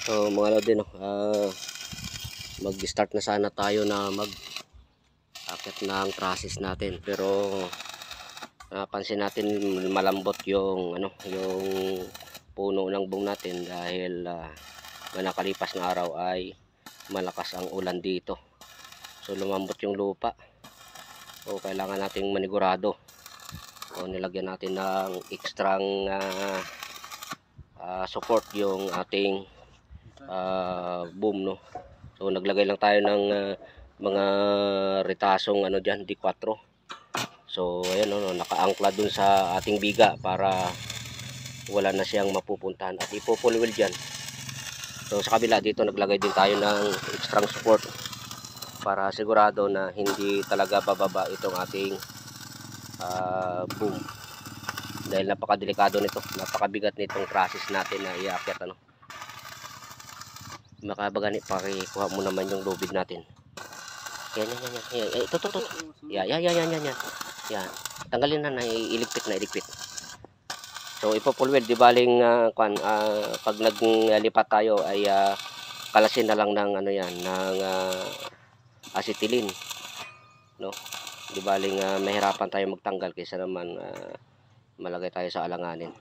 So mga lodi, no, mag-start na sana tayo na mag-akit ng trusses natin, pero napansin natin malambot yung yung puno ng bung natin dahil nakalipas na araw ay malakas ang ulan dito. So lumambot yung lupa. So kailangan nating manigurado. So nilagyan natin ng ekstrang support yung ating boom, no. So naglagay lang tayo ng mga retasong diyan, D4. So ayan, no, nakaangkla dun sa ating biga para wala na siyang mapupuntahan at ipupulwil diyan. So sa kabila dito naglagay din tayo ng extra support para sigurado na hindi talaga bababa itong ating boom, dahil napakadelikado nito, napakabigat nitong trusses natin na iakyat. Makabagani, pakikuha mo naman yung lubid natin. Yan. Ito. Yan. Tanggalin na, iligpit. So ipopulwed, di baling pag naglipat tayo ay kalasin na lang ng ng acetylene, no. Di baling mahirapan tayo magtanggal kaysa naman malagay tayo sa alanganin.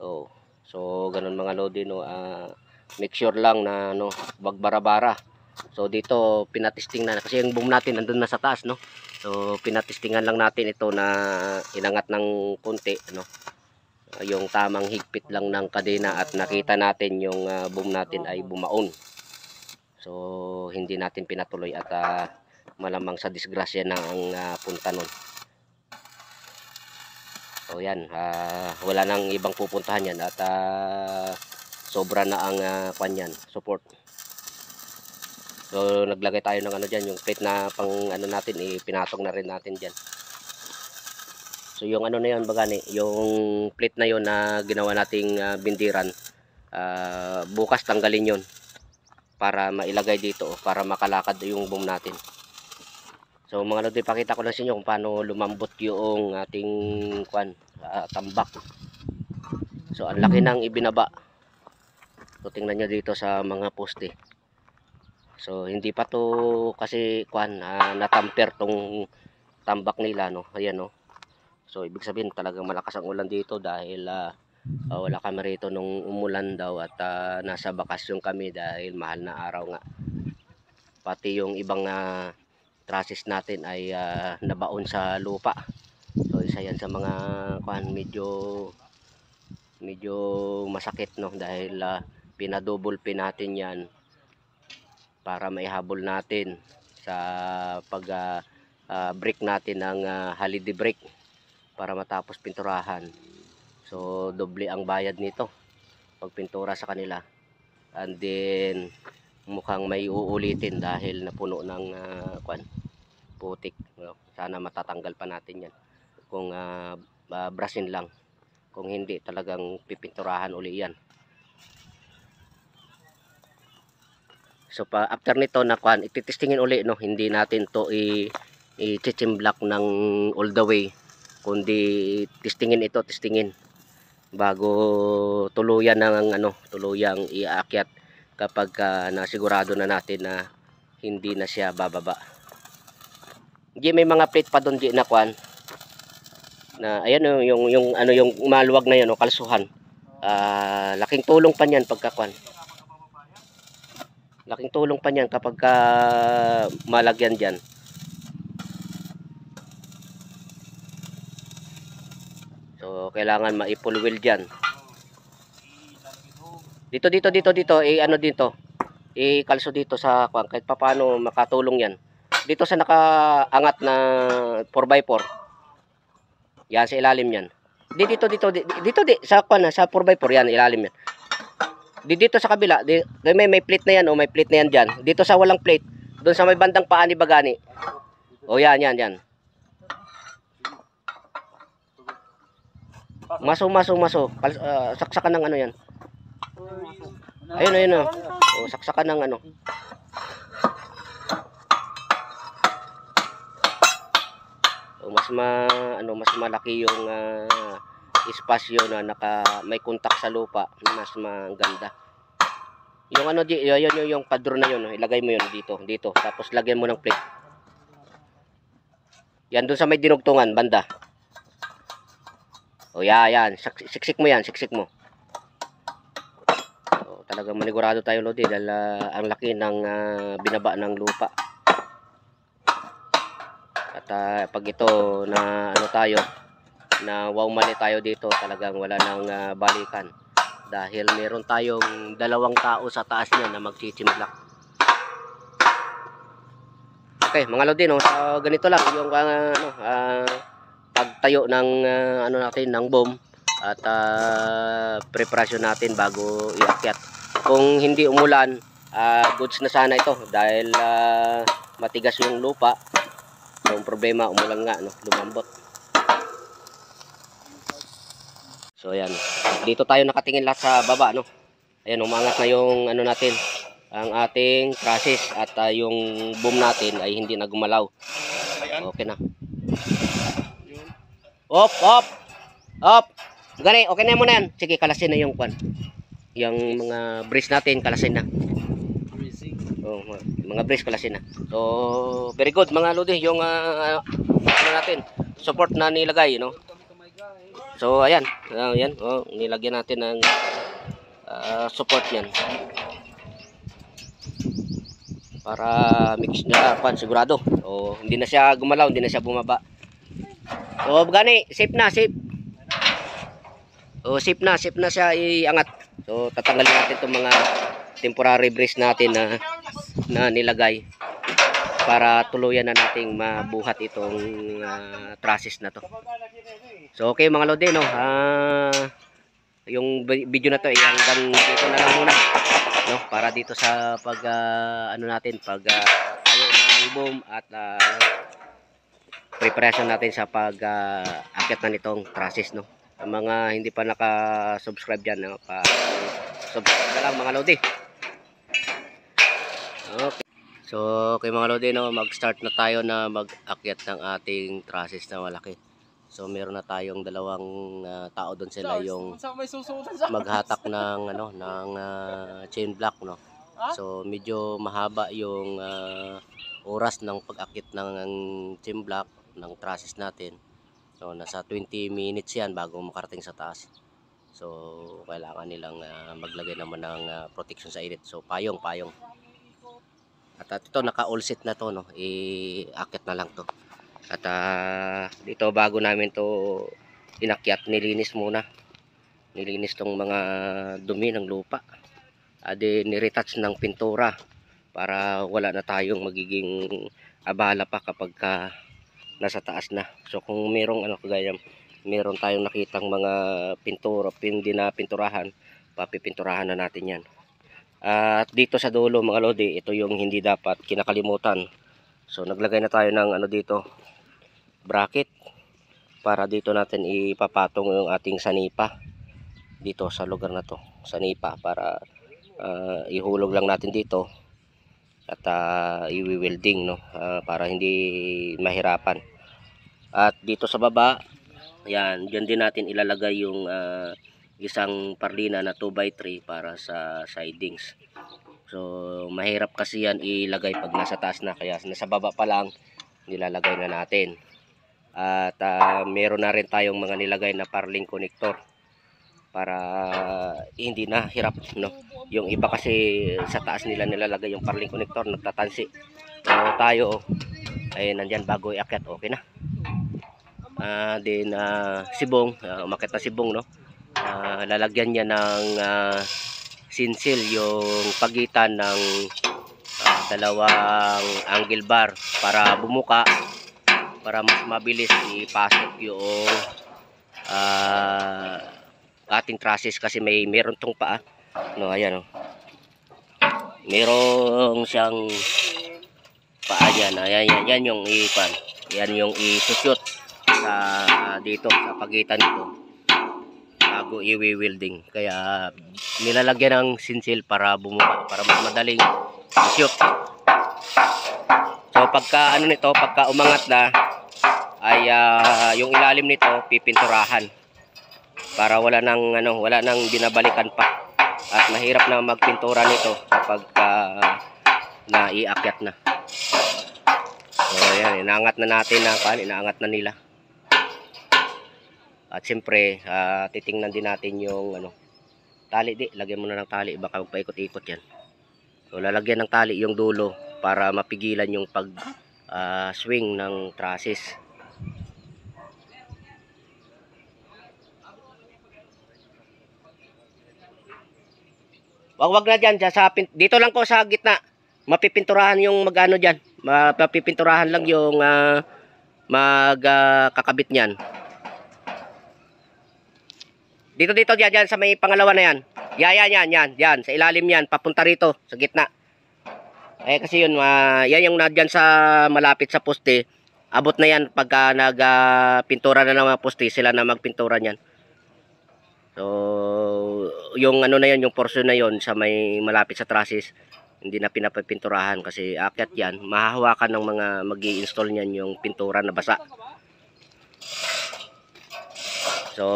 Oh, so ganun mga lodi, no. Make sure lang na wag bara-bara. So dito pinatesting na kasi yung boom natin nandun na sa taas, no. So pinatestingan lang natin ito na inangat ng konti, yung tamang higpit lang ng kadena, at nakita natin yung boom natin ay bumaon. So hindi natin pinatuloy at malamang sa disgrasya na ang punta nun. So yan, wala nang ibang pupuntahan yan at sobra na ang kanyan support. So naglagay tayo ng diyan, yung plate na pang natin, pinatong na rin natin diyan. So yung na yon bagani, yung plate na yon na ginawa nating bindiran, bukas tanggalin yon para mailagay dito, para makalakad yung boom natin. So mga lodi, pakita ko lang sa inyo kung paano lumambot yung ating tambak. So ang laki nang ibinaba. So tingnan nyo dito sa mga poste. So hindi pa to kasi natamper tong tambak nila, no. Ayan, no. So ibig sabihin talagang malakas ang ulan dito dahil wala kami rito nung umulan daw at nasa bakasyon kami dahil mahal na araw nga. Pati yung ibang trusses natin ay nabaon sa lupa. So isa yan sa mga medyo masakit, no, dahil pinadouble pin natin yan para maihabol natin sa pag break natin ng holiday break para matapos pinturahan. So doble ang bayad nito pag pintura sa kanila, and then mukhang may uulitin dahil napuno ng putik, no? Sana matatanggal pa natin yan kung brasin lang, kung hindi talagang pipinturahan uli yan. So after nito na ititestingin uli, no, hindi natin to i-chimblak ng all the way, kundi testingin bago tuluyan ng tuluyang iakyat kapag nasigurado na natin na hindi na siya bababa. May mga plate pa doon na na ayan, yung maluwag na yan, no, kalsuhan. Laking tulong pa niyan laking tulong pa niyan kapag malagyan diyan. So kailangan maipulwil diyan. Dito dito kalso dito sa kahit papaano makatulong yan. Dito sa nakaangat na 4x4. Yan sa ilalim yan. Dito sa sa 4x4 yan, ilalim yan. Dito sa kabila, may plate na yan, may plate na yan dyan. Dito sa walang plate, doon sa may bandang paa ni bagani. Yan. Maso. Saksakan ng yan. Ayun. Saksakan ng mas malaki yung espasyo na may kontak sa lupa, mas maganda. Yung ano yung padron na yun, ilagay mo yun dito. Tapos lagyan mo ng plate. Yan doon sa may dinugtungan banda. O yan. Siksik mo yan, siksik mo. So, talagang manigurado tayo Lodi dahil ang laki ng binaba ng lupa. At pag ito na ano tayo, na wow mali tayo dito, talagang wala nang balikan. Dahil meron tayong 2 tao sa taas niya na magchichimplak. Okay, mga Lodi, no, so ganito lang yung pagtayo ng ano natin ng boom at preparasyon natin bago iakyat. Kung hindi umulan, goods na sana ito dahil matigas yung lupa. So, ang problema umulan nga, no, lumambot. So ayan, dito tayo nakatingin lahat sa baba, no. Ayan, umangat na yung ano natin, ang ating trusses at yung boom natin ay hindi na gumalaw. Okay na. Op. Gani, okay na mo na yan. Sige, kalasin na yung kwan. Yung mga brace natin, kalasin na. Oh, mga brace kalasin na. So, very good mga Lodi, yung ano natin, support na nilagay, no. So, ayan. Ayan, oh, nilagyan natin ng support niyan. Para mix niya pan sigurado. O hindi na siya gumalaw, hindi na siya bumaba. So gani, safe na. O safe na siya iangat. So tatanggalin natin itong mga temporary brace natin na nilagay para tuluyan na nating mabuhat itong trusses na to. So okay mga Lodi, no. Yung video na to ay hanggang dito na lang muna, no, para dito sa pag ano natin, pag tayo ng boom at preparation natin sa pag akyat na nitong trusses, no. Ang mga hindi pa naka-subscribe diyan, no, subscribe na lang mga Lodi. Okay. So okay mga Lodi, no, mag-start na tayo na mag-akyat ng ating trusses na malaki. So meron na tayong 2 tao doon, sila yung maghatak ng ano ng chain block, no. So medyo mahaba yung oras ng pag-akit ng chain block ng trusses natin. So nasa 20 minutes yan bago makarating sa taas. So kailangan nilang maglagay naman ng protection sa init. So payong. At ito naka-all set na to, no. Iakit na lang to. At dito bago namin to inakyat, nilinis tong mga dumi ng lupa. Niretouch ng pintura para wala na tayong magiging abala pa kapag nasa taas na. So kung merong meron tayong nakitang mga pintura hindi na pinturahan, papipinturahan na natin yan. At dito sa dulo mga Lodi, ito yung hindi dapat kinakalimutan. So naglagay na tayo ng dito, bracket, para dito natin ipapatong yung ating sanipa dito sa lugar na to, sanipa, para ihulog lang natin dito at i-welding, no, para hindi mahirapan. At dito sa baba, yan, diyan din natin ilalagay yung isang parlina na 2x3 para sa sidings. So mahirap kasi yan ilagay pag nasa taas na, kaya nasa baba pa lang nilalagay na natin. At meron na rin tayong mga nilagay na parling connector para hindi na hirap, no. Yung iba kasi sa taas nila nilalagay yung parling connector, nagtatansi. So tayo ay nandyan bago iakyat, okay na. Then sibong, umakyat na sibong, no. Lalagyan niya ng sinsil yung pagitan ng 2 angle bar para bumuka, para mas mabilis ipasok yung ating trusses, kasi meron tong paa, no. Ayan, no, merong siyang paa yan. Yan yung yan yung isushoot sa dito sa pagitan nito bago i-welding. Kaya nilalagyan ng sinsil para bumuka, para mas madaling i-shoot. So pagka pagka umangat na ay yung ilalim nito pipinturahan para wala nang binabalikan pa. At mahirap na magpintura nito kapag naiakyat na. So ayan, inaangat na natin inaangat na nila. At siyempre, titingnan din natin yung tali. Lagyan mo na ng tali, baka magpaikot-ikot yan. So lalagyan ng tali yung dulo para mapigilan yung pag swing ng trusses. Wag na dyan, dito lang ko sa gitna. Mapipinturahan yung magano dyan. Mapipinturahan lang yung kakabit niyan. Dito dyan sa may pangalawa na yan. Yan, sa ilalim yan, papunta rito sa gitna. Kasi yun, yan yung nadyan sa malapit sa poste. Abot na yan pagka nagpintura na ng mga poste, sila na magpintura niyan. So, yung na yan, yung portion na yon sa may malapit sa trusses, hindi na pinapapinturahan kasi akyat yan. Mahahawakan ng mga mag-i-install niyan yung pintura na basa. So,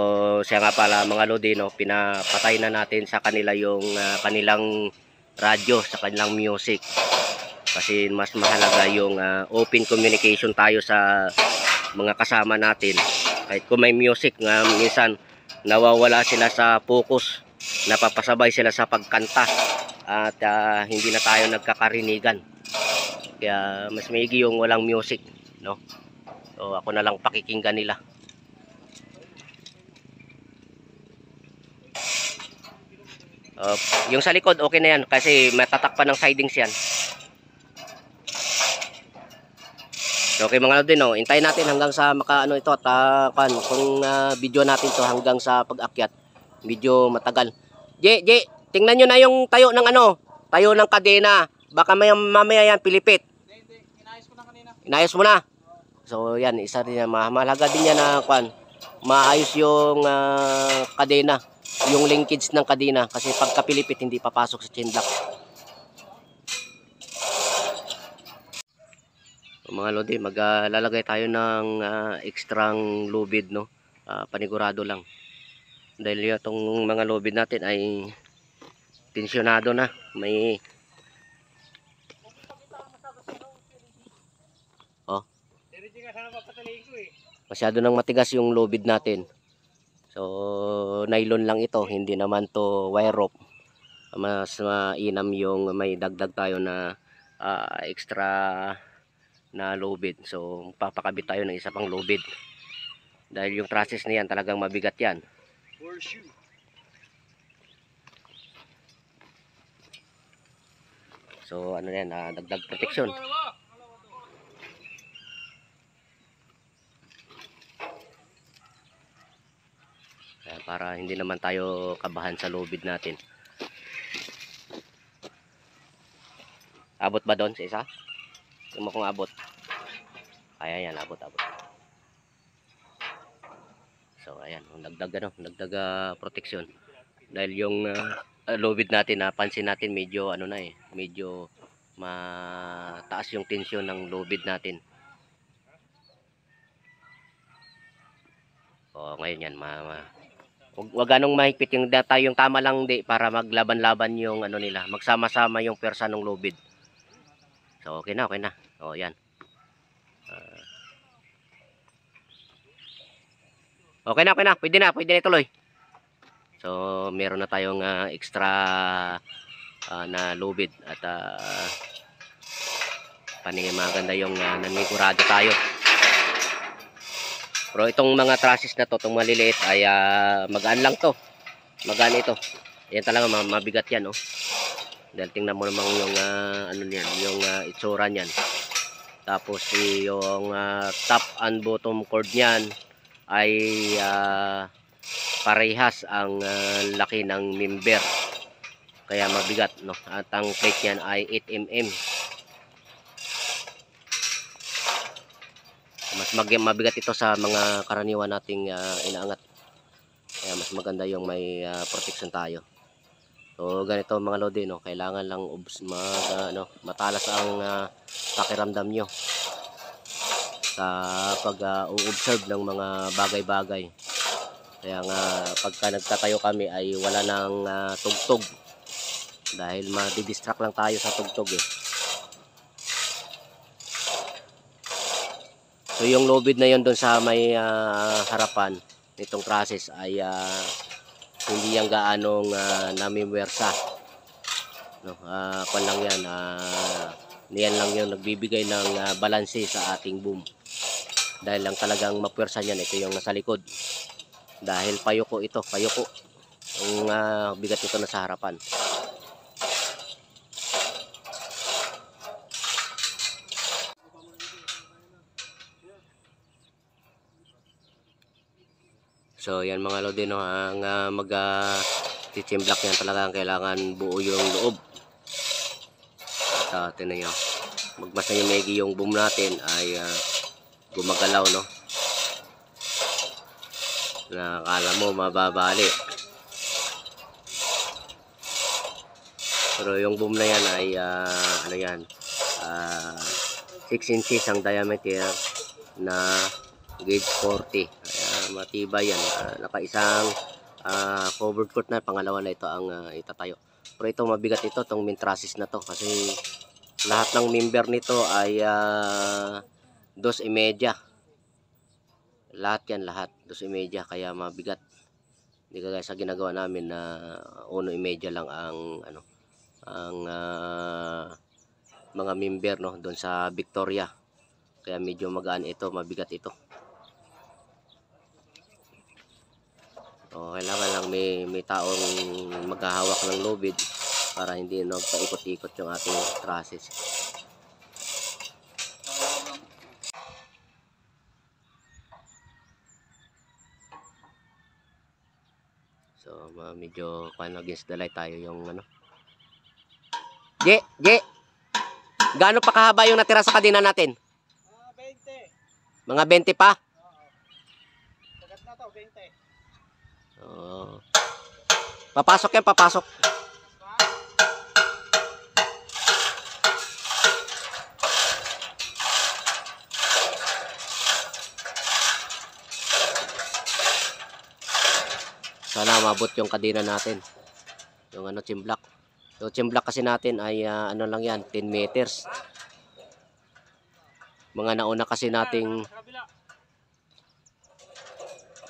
siya nga pala mga lodi, pinapatay na natin sa kanila yung kanilang radyo, sa kanilang music. Kasi mas mahalaga yung open communication tayo sa mga kasama natin. Kahit kung may music, minsan nawawala sila sa focus, napapasabay sila sa pagkanta at hindi na tayo nagkakarinigan. Kaya mas maigi yung walang music, no? So ako na lang pakikinggan nila. Yung sa likod okay na yan kasi matatakpan ng sidings yan. Okay mga lodi, hintayin natin hanggang sa ito at kung video natin to hanggang sa pag-akyat, medyo matagal. Tingnan nyo na yung tayo ng tayo ng kadena. Baka mamaya yan pilipit. Hindi, inayos ko na kanina. Inayos mo na. So yan, isa rin yan, mahalaga din yan na maayos yung kadena, yung linkage ng kadena kasi pagka pilipit hindi papasok sa chain block. Mga lodi, maglalagay tayo ng extrang lubid, panigurado lang. Dahil itong mga lubid natin ay tensyonado na. Masyado nang matigas yung lubid natin. So, nylon lang ito, hindi naman to wire rope. Mas mainam yung may dagdag tayo na extra na lubid. So papakabit tayo ng isa pang lubid dahil yung trusses na yan talagang mabigat yan. So yan, dagdag protection. Para hindi naman tayo kabahan sa lubid natin. Abot ba doon sa isa? Yung mo kung abot. Ayan, abot. So ayan, dagdag protection. Dahil yung lubid natin, napansin natin medyo medyo mataas yung tensyon ng lubid natin. O ngayon yan, wag ganong mahigpit yung tama lang para maglaban-laban yung nila, magsama-sama yung persa ng lubid. So okay na. O yan. Okay na. Pwede na ituloy. So meron na tayong extra na lubid at maganda yung nanigurado tayo. Pero itong mga trusses na to, itong maliliit ay magaan lang to. Magaan ito. Yan talaga mabigat yan, Dahil tingnan mo naman yung yung itsura niyan. Tapos yung top and bottom cord niyan ay parehas ang laki ng member. Kaya mabigat, At ang plate niyan ay 8 mm. Mas mabigat ito sa mga karaniwan nating inaangat. Kaya mas maganda yung may protection tayo. So ganito mga lodi, kailangan lang matalas ang pakiramdam nyo sa pag-observe ng mga bagay-bagay. Kaya nga pagka nagtatayo kami ay wala nang tugtog. Dahil madidistract lang tayo sa tugtog eh. So yung lubid na yon doon sa may harapan nitong process ay hindi yan gaanong namimwersa. No, kung lang yan, niyan lang yung nagbibigay ng balanse sa ating boom. Dahil lang talagang mapwersa niyan, ito yung nasa likod. Dahil payuko ito, payuko. Ang bigat ito na sa harapan. So yan mga lodi, no, ang mag-timblock yan talaga kailangan buo yung loob. At tinan nyo, magmasa yung megi yung boom natin ay gumagalaw, no, na akala mo mababali. Pero yung boom na yan ay ano yan, 6 inches ang diameter na gauge 40. Matibay yan. Nakaisang covered court na, pangalawa na ito ang itatayo. Pero ito mabigat ito, itong main trusses na to, kasi lahat ng member nito ay 2.5. Lahat yan, lahat 2.5, kaya mabigat. Hindi kagaya sa ginagawa namin na 1.5 lang ang ano, ang mga member, no, doon sa Victoria. Kaya medyo magaan ito, mabigat ito. O, kailangan lang may taong maghahawak ng lubid para hindi paikot-ikot yung ating trusses. So medyo against the light tayo yung ano. Je, gaano pa kahaba yung natira sa kadena natin? 20. Mga 20 pa? Sagat na to, 20. Papasok yan, papasok. Sana mabot yung kadena natin. Yung ano, chimblock. Yung chimblock kasi natin ay ano lang yan, 10 meters. Mga nauna kasi nating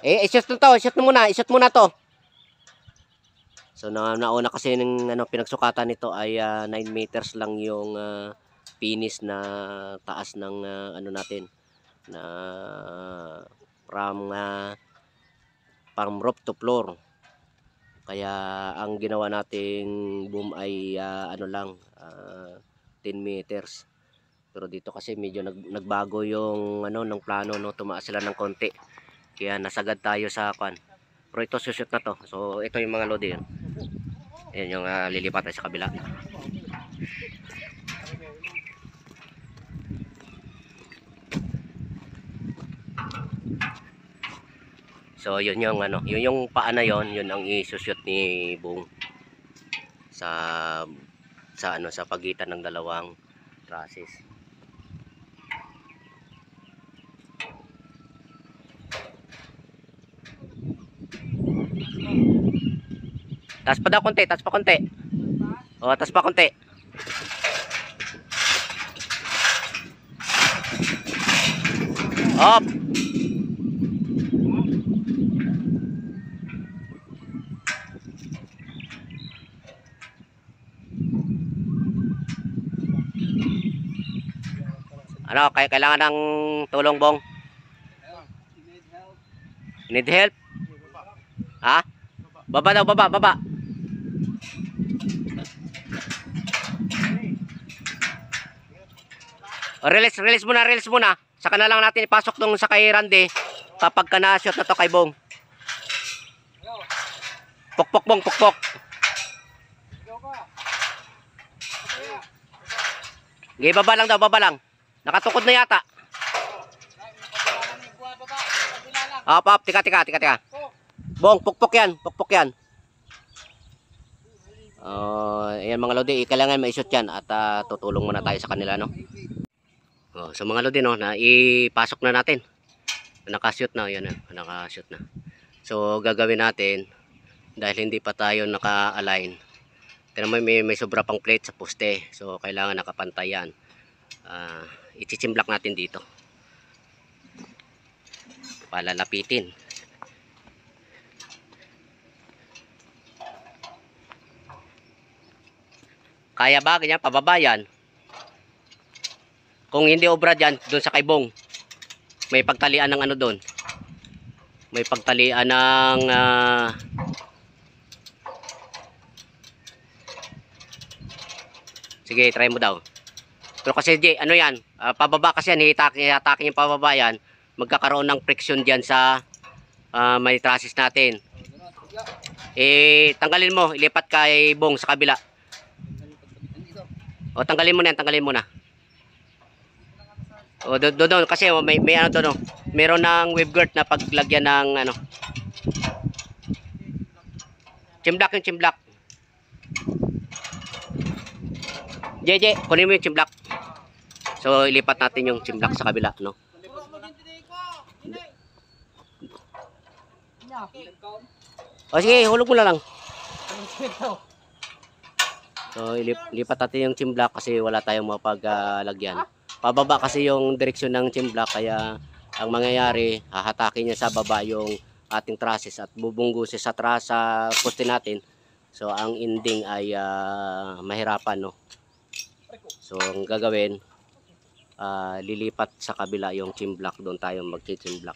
i-shoot na to, i-shoot muna to. So nauna kasi ng ano, pinagsukatan nito ay 9 meters lang yung finish na taas ng ano natin na from roof to floor. Kaya ang ginawa nating boom ay ano lang 10 meters. Pero dito kasi medyo nagbago yung ano ng plano, no, tumaas sila ng konti. Kaya nasagad tayo sa kwan. Pero ito sushoot na to. So ito yung mga lodi yun. Ayan yung lilipat tayo sa kabila. So yun yung ano, yun yung paa na yun ang i-shoot ni Bong sa ano, sa pagitan ng dalawang trusses. Taas pa daw konti, taas pa konti. O, taas pa konti. Up. Ano, kailangan ng tulong, Bong? Need help? Ha? Baba daw, baba. Release muna. Saka na lang natin ipasok dong sa kay Randy kapag ka na-shoot na to kay Bong. Pukpok, Bong, pukpok. Okay, baba lang. Nakatukod na yata. Up, tika. Bong, pukpok yan. Ayan mga lodi, kailangan ma-shoot yan at tutulong muna tayo sa kanila, no. So mga lodi, no, na ipasok na natin. Naka-shoot na, yan na, naka-shoot na. So gagawin natin, dahil hindi pa tayo naka-align. Tignan mo, may sobra pang plate sa poste. So kailangan nakapantay yan. Ichichimblak natin dito. Palalapitin. Kaya ba ganyan pababa yan? Kung hindi obra dyan, doon sa kaibong, may pagtalian ng ano doon. May pagtalian ng sige, try mo daw. Pero kasi ano yan, pababa kasi yan, hihatakin yung pababa yan, magkakaroon ng friction dyan sa may trusses natin. Tanggalin mo, ilipat kay Bong sa kabila. O tanggalin mo na yan, tanggalin mo na. O doon kasi may ano doon, meron ng wave guard na paglagyan ng ano. Chimblak yung chimblak. JJ, kunin mo yung chimblak. So ilipat natin yung chimblak sa kabila, no. O sige, hulog mo na lang. So ilipat natin yung chimblak kasi wala tayong mapaglagyan. Pababa kasi yung direksyon ng chimblak, kaya ang mangyayari, hahatakin niya sa baba yung ating trusses at bubunggusin sa poste natin. So ang ending ay mahirapan, no. So ang gagawin, lilipat sa kabila yung chimblak, doon tayo mag-chimblak.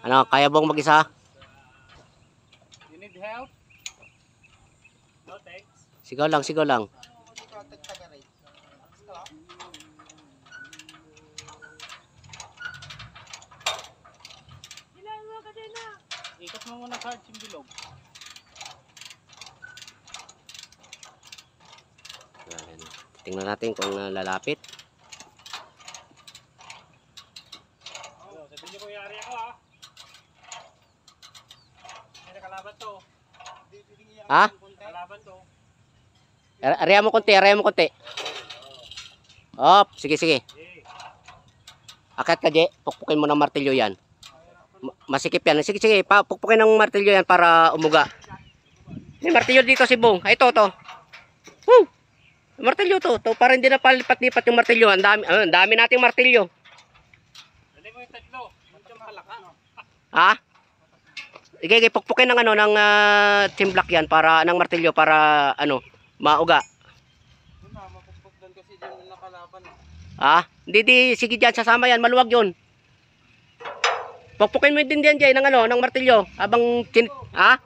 Ano, kaya bang mag-isa? You need help? No thanks. Sigaw lang, sigaw lang. Ikot mo muna cards yung bilog. Tingnan natin kung lalapit. Sabihin niyo kung yari ako, ha. May nakalaban to. Ha? Nakalaban to. Area mo konti, area mo konti. Oh, sige, sige. Akat ka, Je. Pukpukin mo ng martilyo yan. Masikip yan. Sige, sige. Pukpukin ng martilyo yan para umuga. May martilyo dito si Bong. Ito, to. Woo! Martilyo to. Para hindi na palipat-lipat yung martilyo. Ang dami nating martilyo. Dali mo yung tatlo. Medyo malaka. Ha? Sige, pukpukin ng ng chimblak yan para ng martilyo para mauga. Yun na, mapupuk doon kasi dyan yung nakalaban. Ha? Hindi, sige diyan, sasama yan, maluwag 'yun. Pukpukin mo din diyan, Jay, ng martilyo habang ha?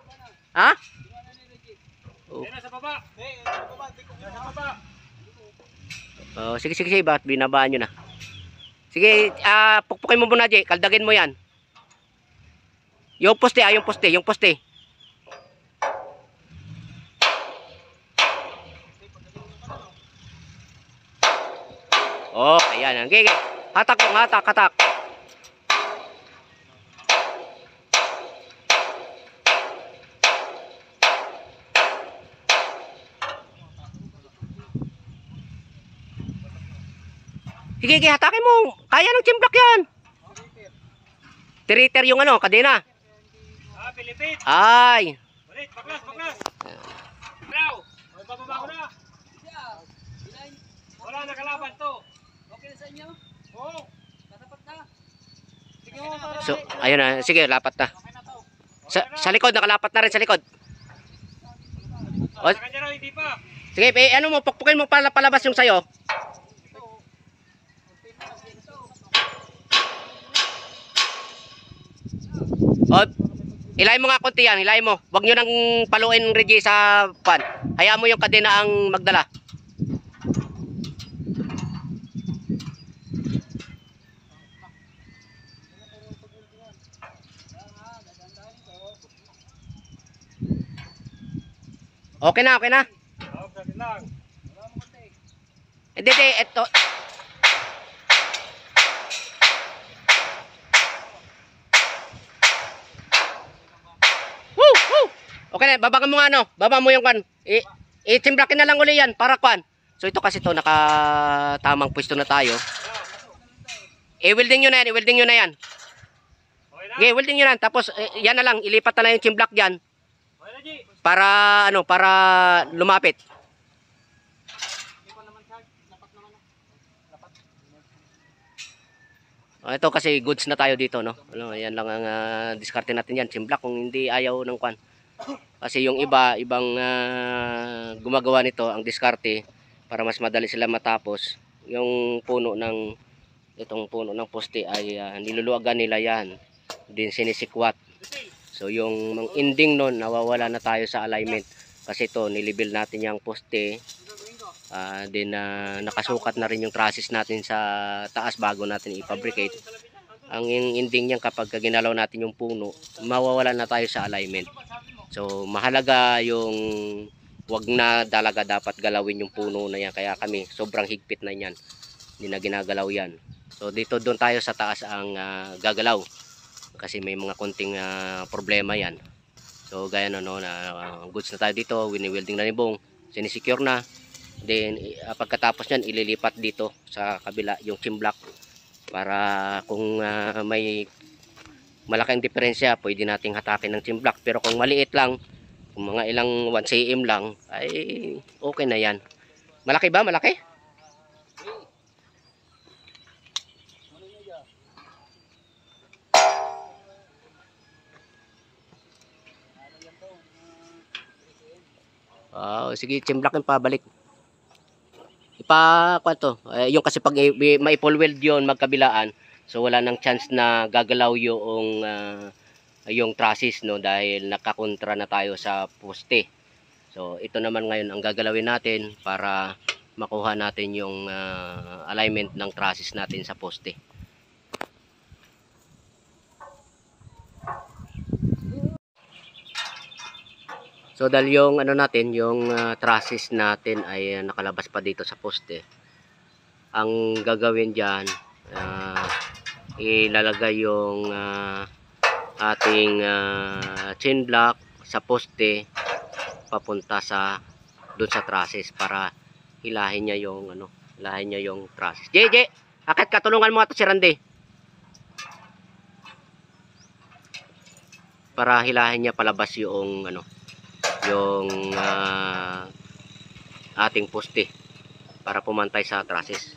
Ha? Yan na sa baba. Sa baba, sa baba. Oh, sige, sige, sige, bakit binabaan nyo na? Sige, pukpukin mo muna, Jay, kaldagin mo yan. Yung poste, yung poste, yung poste. Oh, ayan. Okay, okay. Hatak mo, hatak, hatak. Sige, sige, hatakin mo. Kaya ng chimblak yan. Tiriter yung kadena. Pilipit. Ay. Ulit, baklas, baklas. Now, bababa ko na. Wala nakalaban to. Okay na sa inyo? Oo. Natapat na. Sige mo para. So, ayun na. Sige, lapat na. Sa likod, nakalapat na rin sa likod. Sa kanya raw, hindi pa. Sige, pukpukin mo para palabas yung sayo. O, hilahin mo nga konti yan, hilahin mo. Huwag nyo nang paluin, Reggie, sa pan. Hayaan mo yung kadena ang magdala. Okay na, okay na. Okay lang. Hindi, ito. Okay na, baba mo nga ano. Baba mo yung kwan. I-timbrakin na lang uli yan para kwan. So ito kasi to nakatamang pwesto na tayo. I-welding nyo na yan, i-welding nyo na yan. Okay na? Okay, welding nyo na. Tapos yan na lang, ilipat na lang yung chimblock dyan. Okay na, G. Para ano, para lumapit. Hindi ko naman charge. Dapat naman. Dapat. Ito kasi goods na tayo dito, no. Ano, yan lang ang diskarte natin yan, chimblock kung hindi ayaw ng kwan. Kasi yung ibang gumagawa nito, ang diskarte para mas madali sila matapos. Yung puno ng itong puno ng poste ay niluluwagan nila yan. Din sinisikwat. So yung ending nun, nawawala na tayo sa alignment. Kasi ito, nilibil natin yung poste. Then nakasukat na rin yung trusses natin sa taas bago natin i-fabricate. Ang ending niyan kapag ginalaw natin yung puno, mawawala na tayo sa alignment. So mahalaga yung wag na dalaga dapat galawin yung puno na yan. Kaya kami sobrang higpit na yan. Hindi na ginagalaw yan. So dito doon tayo sa taas ang gagalaw. Kasi may mga konting problema yan. So gaya no, goods na tayo dito, wini-welding na ni Bong, sinisecure na. Then pagkatapos niyan ililipat dito sa kabila yung chimblock para kung may malaking diferensya pwede nating hatakin ng chimblock. Pero kung maliit lang, kung mga ilang 1 cm lang ay okay na yan. Malaki ba? Malaki? Sige, chimblockin pa balik. Kwanto, yung kasi pag mai-full weld yon magkabilaan, so wala nang chance na gagalaw yung trusses, no, dahil nakakontra na tayo sa poste. So ito naman ngayon ang gagalawin natin para makuha natin yung alignment ng trusses natin sa poste. So dahil yung ano natin, yung trusses natin ay nakalabas pa dito sa poste. Ang gagawin diyan, ilalagay yung ating chain block sa poste papunta sa doon sa trusses para hilahin niya yung hilahin niya yung trusses. JJ, akit ka, tulungan mo ato si Randy. Para hilahin niya palabas yung yung ating poste para pumantay sa trusses.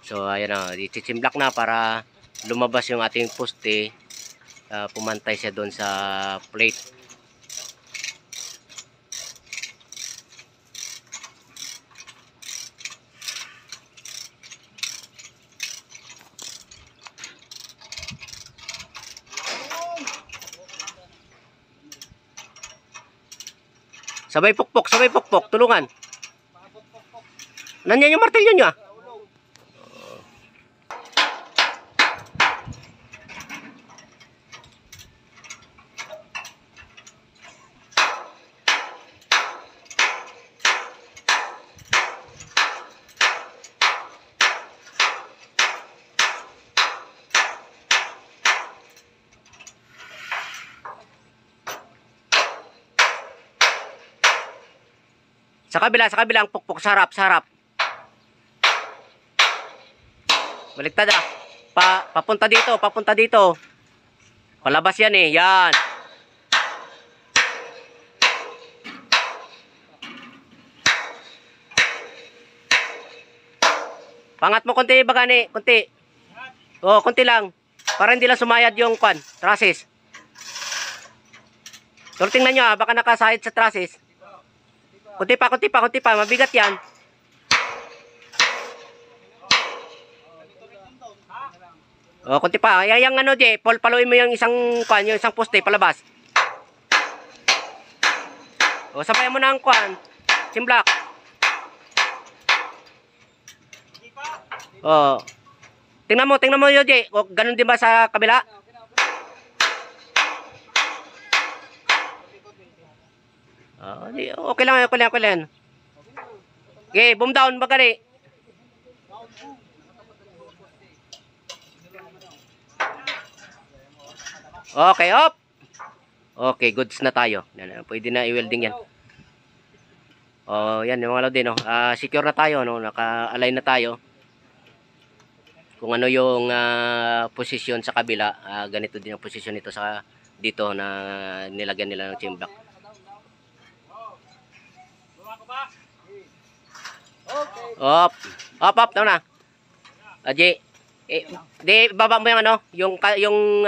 So ayan na, i-chimblak na para lumabas yung ating poste, pumantay siya doon sa plate. Sabay pukpok, tulungan. Nandiyan yung martilyo nyo ah. Sa kabilang pukpok, sa harap. Baliktad ah. Papunta dito. Palabas yan eh, yan. Pangat mo konti bagani, konti. Oh, konti lang. Para hindi lang sumayad yung trusses. So tingnan nyo ah, baka nakasahid sa trusses. Kunti pa, mabigat yan. O, kunti pa. Yung paluin mo yung isang poste palabas. O, sabayan mo na ang chimblock. O, tingnan mo, Yoje. O, ganun din ba sa kabila? Okay lang. Okay, boom down bagani. Okay, up. Okay, goods na tayo. Pwede na i-welding yan. Oh, yan yung mga lodi, no. Secure na tayo, no. Naka-align na tayo. Kung ano yung posisyon sa kabila, ganito din ang posisyon nito sa dito na nilagyan nila ng chain block. Up. Up, tama na. Aji. Di baba mo yung ano, yung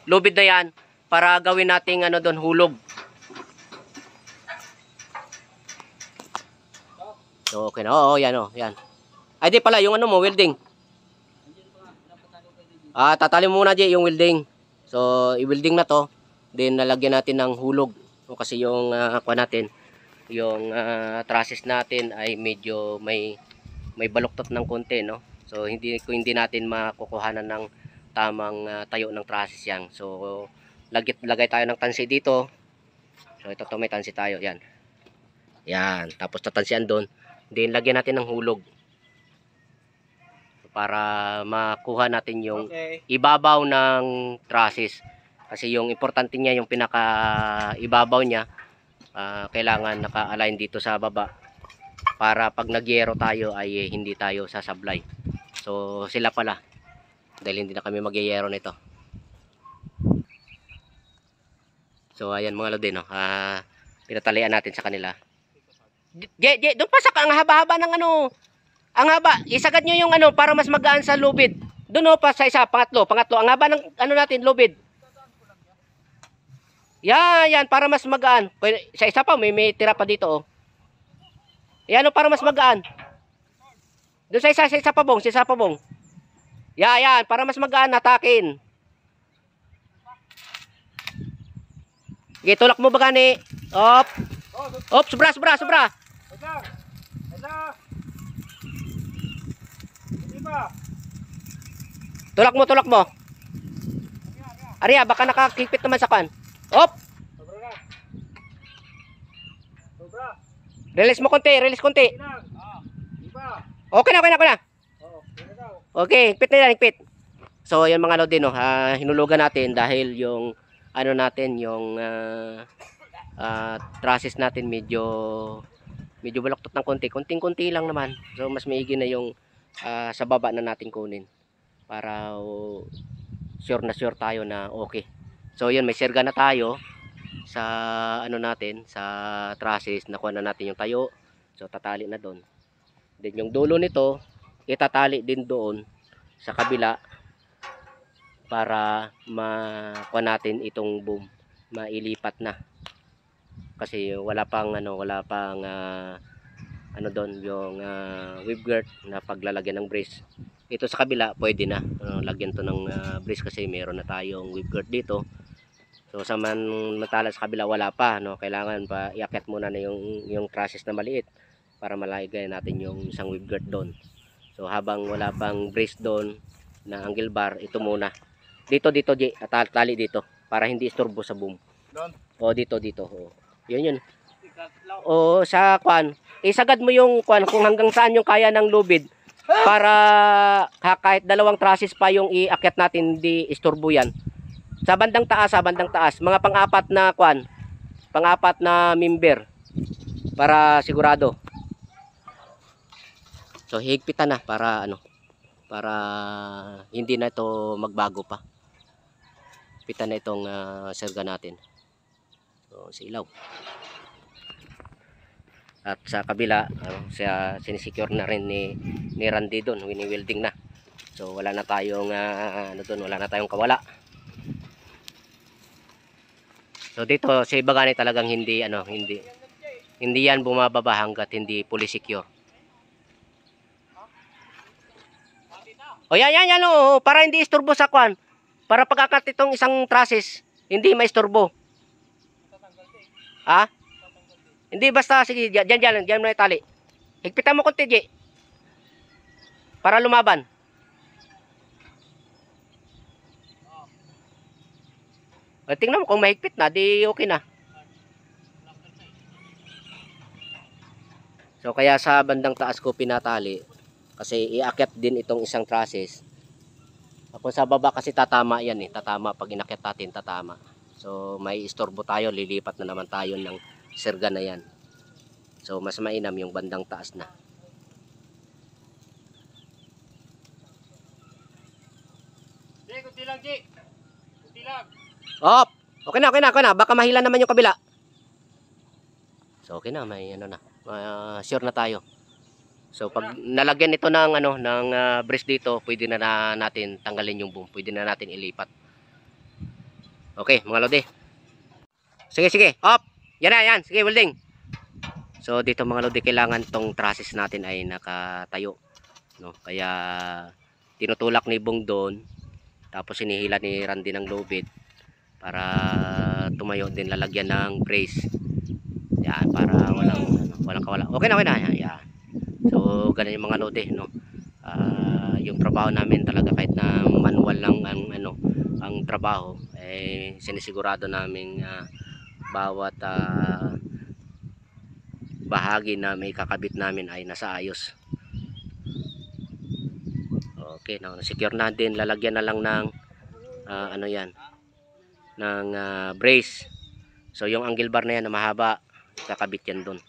lubid na yan para gawin nating ano doon hulog. So, okay na. Oo, yan, oh, yan. Ay, di pala, yung ano mo, welding. Tatali mo muna, Jay, yung welding. So, i-welding na to. Then, nalagyan natin ng hulog. So, kasi yung, natin, yung trusses natin ay medyo may baluktot ng konti, no? So, kung hindi natin makukuhanan ng tamang tayo ng trusses yan. So, lagay tayo ng tansi dito. So, ito may tansi tayo. Yan. Yan. Tapos, tatansian doon. Then lagyan natin ng hulog para makuha natin yung ibabaw ng trusses. Kasi yung importante niya, yung pinaka ibabaw niya, kailangan naka-align dito sa baba para pag nagyero tayo ay hindi tayo sasablay. So sila pala, dahil hindi na kami magyero nito. So ayan mga lodi, no? Pinatalian natin sa kanila. Doon pa sa ang haba-haba ng ano. Ang haba, isagad nyo yung ano para mas magaan sa lubid. Doon pa sa isa, pangatlo. Ang haba ng ano natin, lubid. Yan, para mas magaan. Sa isa pa, may tira pa dito, oh. Yan, para mas magaan. Doon sa isa pa bong. Yan, para mas magaan, hatakin. Okay, tulak mo ba gani? Op, sobra. Tulak mo. Arya, baka nakakipit naman sa kan. Op. Release konti. Okay na. Okay, higpit. So, yan mga lodi, no. Hinulugan natin dahil yung ano natin, yung trusses natin medyo baluktot ng konti lang naman. So mas maigi na yung sa baba na natin kunin para sure tayo na okay. So yun, may sirga na tayo sa ano natin, sa trusses. Nakuha na natin yung tayo. So tatali na doon. Then yung dulo nito itatali din doon sa kabila para makuha natin itong boom, mailipat na. Kasi wala pang doon yung weave guard na paglalagyan ng brace. Ito sa kabila pwede na lagyan to ng brace kasi meron na tayong weave guard dito. So samantala sa kabila wala pa, no, kailangan pa iakyat muna na yung trusses na maliit para malagay natin yung isang weave guard doon. So habang wala pang brace doon na angle bar, ito muna dito J, tali dito para hindi istorbo sa boom. O dito o. Yun. O sa kwan, isagad mo yung kwan kung hanggang saan yung kaya ng lubid para kahit dalawang trusses pa yung iakyat natin, hindi istorbo yan. Sa bandang taas, mga pang-apat na kwan, pang-apat na member para sigurado. So higpitan na para para hindi na ito magbago pa. Pitan na itong sirga natin. So silaw. At sa kabila, sinisecure na rin ni Randy doon, wini-welding na. So wala na tayong wala na tayong kawala. So dito sa Ibagani talagang hindi yan bumababa hangga't hindi fully secure. O yan para hindi istorbo sa kwan. Para pagkakat itong isang trusses, hindi maistorbo. Hindi basta, sige, dyan mo na itali. Higpitan mo konti, J. Para lumaban. O, tingnan mo kung mahigpit na, di okay na. So kaya sa bandang taas ko pinatali kasi iakyat din itong isang trusses. Kung sa baba kasi tatama yan tatama pag inakyat natin tatama. So may istorbo tayo, lilipat na naman tayo ng sirga na yan. So mas mainam yung bandang taas na. Di, kunti lang, Ji. Kunti lang. Op! Okay na, okay na, okay na. Baka mahila naman yung kabila. So okay na, may ano na. Sure na tayo. So pag nalagyan ito ng brace dito, pwede na, natin tanggalin yung boom. Pwede na natin ilipat. Okay, mga lodi. Sige, sige. Op! Yan na, yan. Sige, welding. So dito mga lodi, kailangan tong trusses natin ay nakatayo. No? Kaya tinutulak ni Bong doon. Tapos hinihila ni Randy ng lubid para tumayo din, lalagyan ng brace. Yan, para walang kawala. Okay na, okay na. Yan. So ganun yung mga lodi, no. Yung trabaho namin talaga kahit na manual lang ang trabaho, sinisigurado namin bawat bahagi na may kakabit namin ay nasa ayos. Okay, now secure na din, lalagyan na lang ng ng brace. So yung angle bar na yan na mahaba, kakabit yan doon.